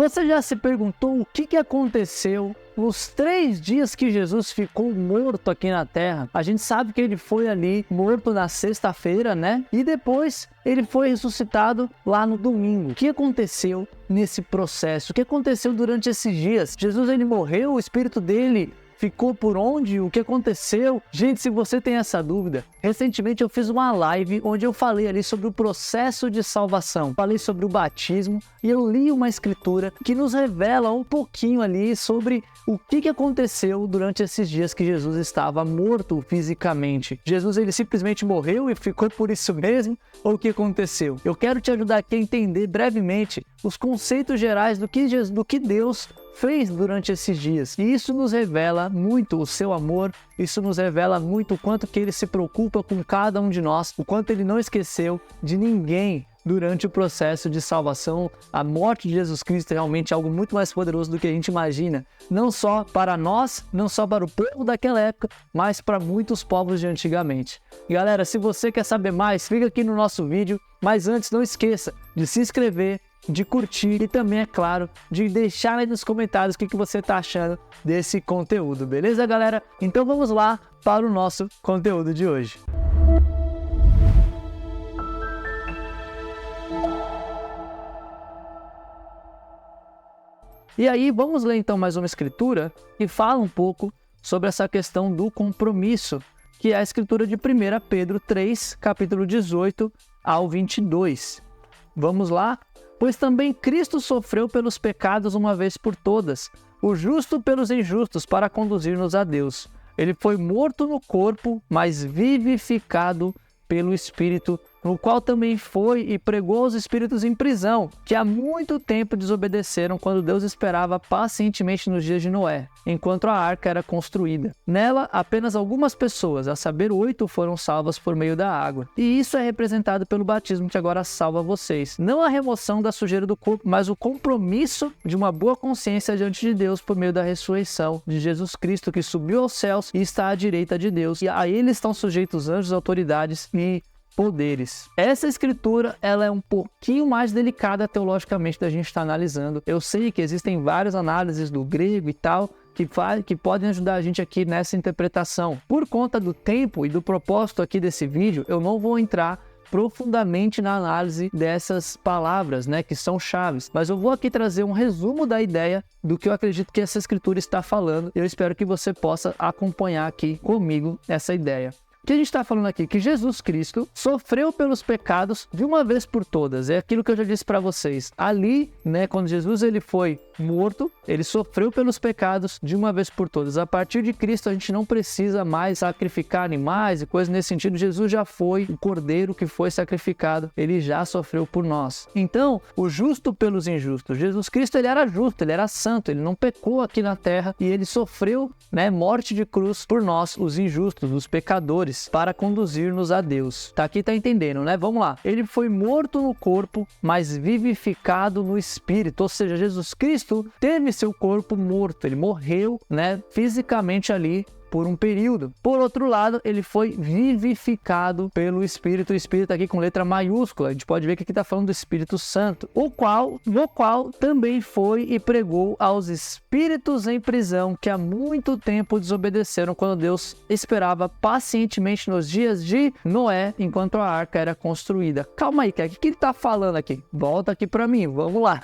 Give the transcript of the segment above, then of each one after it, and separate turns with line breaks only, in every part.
Você já se perguntou o que aconteceu nos 3 dias que Jesus ficou morto aqui na terra? A gente sabe que ele foi ali morto na sexta-feira, né? E depois ele foi ressuscitado lá no domingo. O que aconteceu nesse processo? O que aconteceu durante esses dias? Jesus, ele morreu, o espírito dele ficou por onde? O que aconteceu? Gente, se você tem essa dúvida, recentemente eu fiz uma live onde eu falei ali sobre o processo de salvação. Falei sobre o batismo e eu li uma escritura que nos revela um pouquinho ali sobre o que aconteceu durante esses dias que Jesus estava morto fisicamente. Jesus, ele simplesmente morreu e ficou por isso mesmo? Ou o que aconteceu? Eu quero te ajudar aqui a entender brevemente os conceitos gerais do que Deus fez durante esses dias. E isso nos revela muito o seu amor, isso nos revela muito o quanto que ele se preocupa com cada um de nós, o quanto ele não esqueceu de ninguém durante o processo de salvação. A morte de Jesus Cristo é realmente algo muito mais poderoso do que a gente imagina, não só para nós, não só para o povo daquela época, mas para muitos povos de antigamente. E galera, se você quer saber mais, clica aqui no nosso vídeo, mas antes não esqueça de se inscrever, de curtir e também, é claro, de deixar aí nos comentários o que você está achando desse conteúdo, beleza, galera? Então vamos lá para o nosso conteúdo de hoje. E aí, vamos ler então mais uma escritura que fala um pouco sobre essa questão do compromisso, que é a escritura de 1 Pedro 3, capítulo 18 ao 22. Vamos lá? Pois também Cristo sofreu pelos pecados uma vez por todas, o justo pelos injustos, para conduzir-nos a Deus. Ele foi morto no corpo, mas vivificado pelo Espírito, no qual também foi e pregou aos espíritos em prisão, que há muito tempo desobedeceram quando Deus esperava pacientemente nos dias de Noé, enquanto a arca era construída. Nela, apenas algumas pessoas, a saber 8, foram salvas por meio da água. E isso é representado pelo batismo que agora salva vocês. Não a remoção da sujeira do corpo, mas o compromisso de uma boa consciência diante de Deus por meio da ressurreição de Jesus Cristo, que subiu aos céus e está à direita de Deus. E a ele estão sujeitos anjos, autoridades e poderes. Essa escritura, ela é um pouquinho mais delicada teologicamente da gente estar analisando. Eu sei que existem várias análises do grego e tal, que podem ajudar a gente aqui nessa interpretação. Por conta do tempo e do propósito aqui desse vídeo, eu não vou entrar profundamente na análise dessas palavras, né, que são chaves, mas eu vou aqui trazer um resumo da ideia do que eu acredito que essa escritura está falando. Eu espero que você possa acompanhar aqui comigo essa ideia. O que a gente está falando aqui? Que Jesus Cristo sofreu pelos pecados de uma vez por todas. É aquilo que eu já disse para vocês. Ali, né, quando Jesus ele foi morto, ele sofreu pelos pecados de uma vez por todas. A partir de Cristo, a gente não precisa mais sacrificar animais e coisas nesse sentido. Jesus já foi o cordeiro que foi sacrificado. Ele já sofreu por nós. Então, o justo pelos injustos. Jesus Cristo, ele era justo, ele era santo, ele não pecou aqui na terra e ele sofreu, né, morte de cruz por nós, os injustos, os pecadores, para conduzir-nos a Deus. Tá aqui, tá entendendo, né? Vamos lá. Ele foi morto no corpo, mas vivificado no espírito. Ou seja, Jesus Cristo teve seu corpo morto. Ele morreu, né, fisicamente ali por um período. Por outro lado, ele foi vivificado pelo Espírito. O Espírito aqui com letra maiúscula. A gente pode ver que aqui está falando do Espírito Santo, no qual também foi e pregou aos espíritos em prisão, que há muito tempo desobedeceram quando Deus esperava pacientemente nos dias de Noé, enquanto a arca era construída. Calma aí, o que ele está falando aqui? Volta aqui para mim, vamos lá.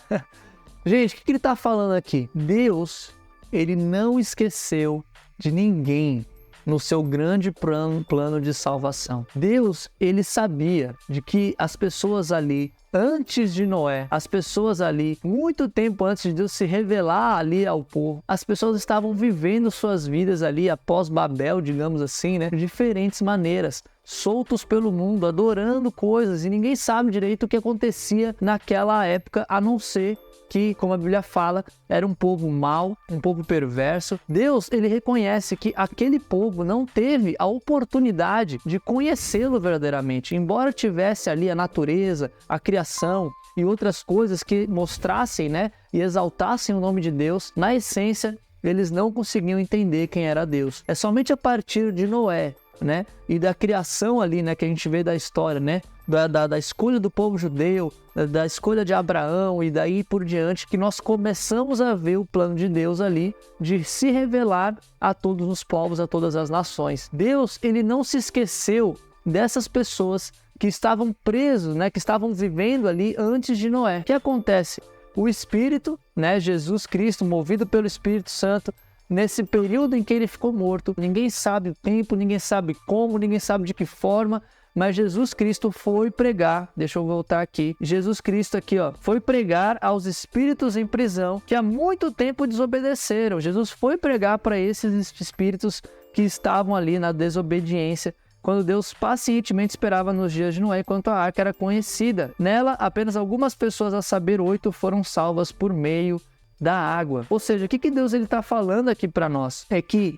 Gente, o que ele está falando aqui? Deus, ele não esqueceu de ninguém no seu grande plano de salvação. Deus, ele sabia de que as pessoas ali, antes de Noé, as pessoas ali, muito tempo antes de Deus se revelar ali ao povo, as pessoas estavam vivendo suas vidas ali após Babel, digamos assim, né, de diferentes maneiras, soltos pelo mundo, adorando coisas, e ninguém sabe direito o que acontecia naquela época, a não ser que, como a Bíblia fala, era um povo mau, um povo perverso. Deus, ele reconhece que aquele povo não teve a oportunidade de conhecê-lo verdadeiramente. Embora tivesse ali a natureza, a criação e outras coisas que mostrassem, né, e exaltassem o nome de Deus, na essência, eles não conseguiam entender quem era Deus. É somente a partir de Noé, né, e da criação ali, né, que a gente vê da história, né, da escolha do povo judeu, da escolha de Abraão e daí por diante, que nós começamos a ver o plano de Deus ali de se revelar a todos os povos, a todas as nações. Deus, ele não se esqueceu dessas pessoas que estavam presos, né, que estavam vivendo ali antes de Noé. O que acontece? O Espírito, né, Jesus Cristo, movido pelo Espírito Santo, nesse período em que ele ficou morto, ninguém sabe o tempo, ninguém sabe como, ninguém sabe de que forma, mas Jesus Cristo foi pregar, deixa eu voltar aqui, Jesus Cristo aqui, ó, foi pregar aos espíritos em prisão que há muito tempo desobedeceram. Jesus foi pregar para esses espíritos que estavam ali na desobediência, quando Deus pacientemente esperava nos dias de Noé, enquanto a arca era conhecida. Nela, apenas algumas pessoas, a saber, 8, foram salvas por meio da água. Ou seja, o que Deus está falando aqui para nós? É que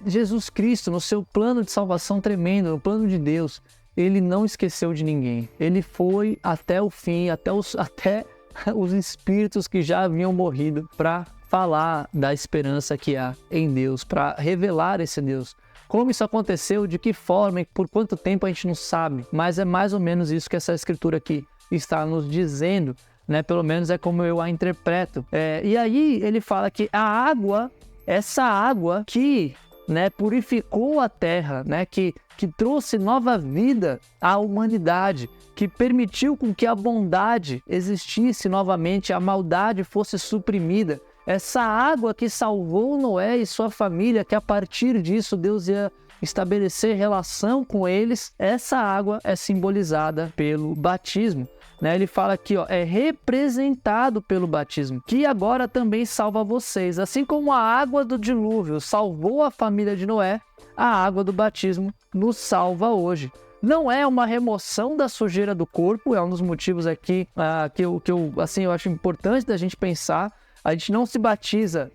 Jesus Cristo, no seu plano de salvação tremendo, no plano de Deus, ele não esqueceu de ninguém. Ele foi até o fim, até os espíritos que já haviam morrido, para falar da esperança que há em Deus, para revelar esse Deus. Como isso aconteceu, de que forma e por quanto tempo a gente não sabe, mas é mais ou menos isso que essa escritura aqui está nos dizendo, né? Pelo menos é como eu a interpreto. E aí ele fala que a água, essa água que, né, purificou a terra, né, que trouxe nova vida à humanidade, que permitiu com que a bondade existisse novamente, a maldade fosse suprimida. Essa água que salvou Noé e sua família, que a partir disso Deus ia estabelecer relação com eles, essa água é simbolizada pelo batismo. Ele fala aqui, ó, é representado pelo batismo, que agora também salva vocês. Assim como a água do dilúvio salvou a família de Noé, a água do batismo nos salva hoje. Não é uma remoção da sujeira do corpo, é um dos motivos aqui que eu acho importante da gente pensar. A gente não se batiza,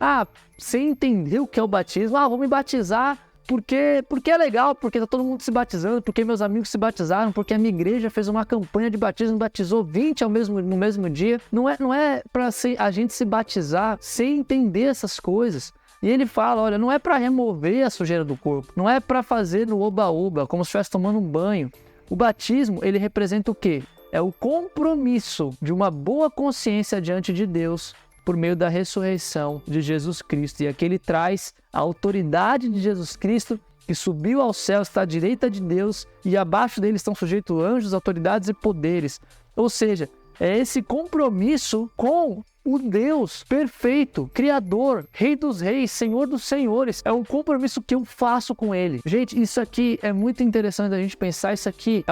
sem entender o que é o batismo, vou me batizar porque é legal, porque tá todo mundo se batizando, porque meus amigos se batizaram, porque a minha igreja fez uma campanha de batismo, batizou 20 no mesmo dia. Não é para a gente se batizar sem entender essas coisas. E ele fala, olha, não é para remover a sujeira do corpo, não é para fazer no oba-oba, como se estivesse tomando um banho. O batismo, ele representa o quê? É o compromisso de uma boa consciência diante de Deus, por meio da ressurreição de Jesus Cristo. E aqui ele traz a autoridade de Jesus Cristo, que subiu ao céu, está à direita de Deus, e abaixo dele estão sujeitos anjos, autoridades e poderes. Ou seja, é esse compromisso com o Deus perfeito, Criador, Rei dos Reis, Senhor dos Senhores. É um compromisso que eu faço com Ele. Gente, isso aqui é muito interessante a gente pensar. Isso aqui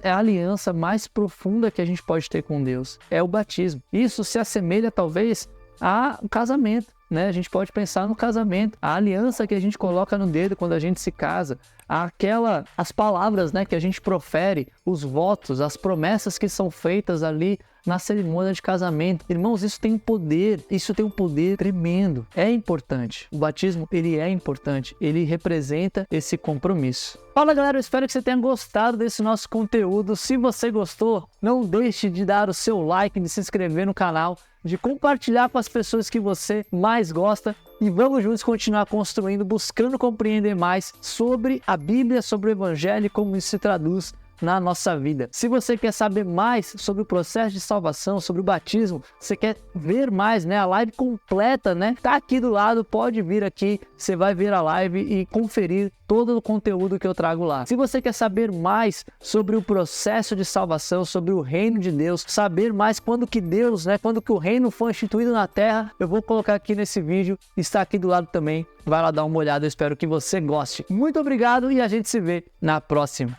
é a aliança mais profunda que a gente pode ter com Deus. É o batismo. Isso se assemelha, talvez, ao casamento, né? A gente pode pensar no casamento, a aliança que a gente coloca no dedo quando a gente se casa, as palavras, né, que a gente profere, os votos, as promessas que são feitas ali na cerimônia de casamento. Irmãos, isso tem um poder tremendo. É importante. O batismo, ele é importante. Ele representa esse compromisso. Fala, galera, eu espero que você tenha gostado desse nosso conteúdo. Se você gostou, não deixe de dar o seu like, de se inscrever no canal, de compartilhar com as pessoas que você mais gosta. E vamos juntos continuar construindo, buscando compreender mais sobre a Bíblia, sobre o Evangelho e como isso se traduz na nossa vida. Se você quer saber mais sobre o processo de salvação, sobre o batismo, você quer ver mais, né, a live completa, né, tá aqui do lado, pode vir aqui, você vai ver a live e conferir todo o conteúdo que eu trago lá. Se você quer saber mais sobre o processo de salvação, sobre o reino de Deus, saber mais quando que o reino foi instituído na terra, eu vou colocar aqui nesse vídeo, está aqui do lado também. Vai lá dar uma olhada, eu espero que você goste. Muito obrigado e a gente se vê na próxima.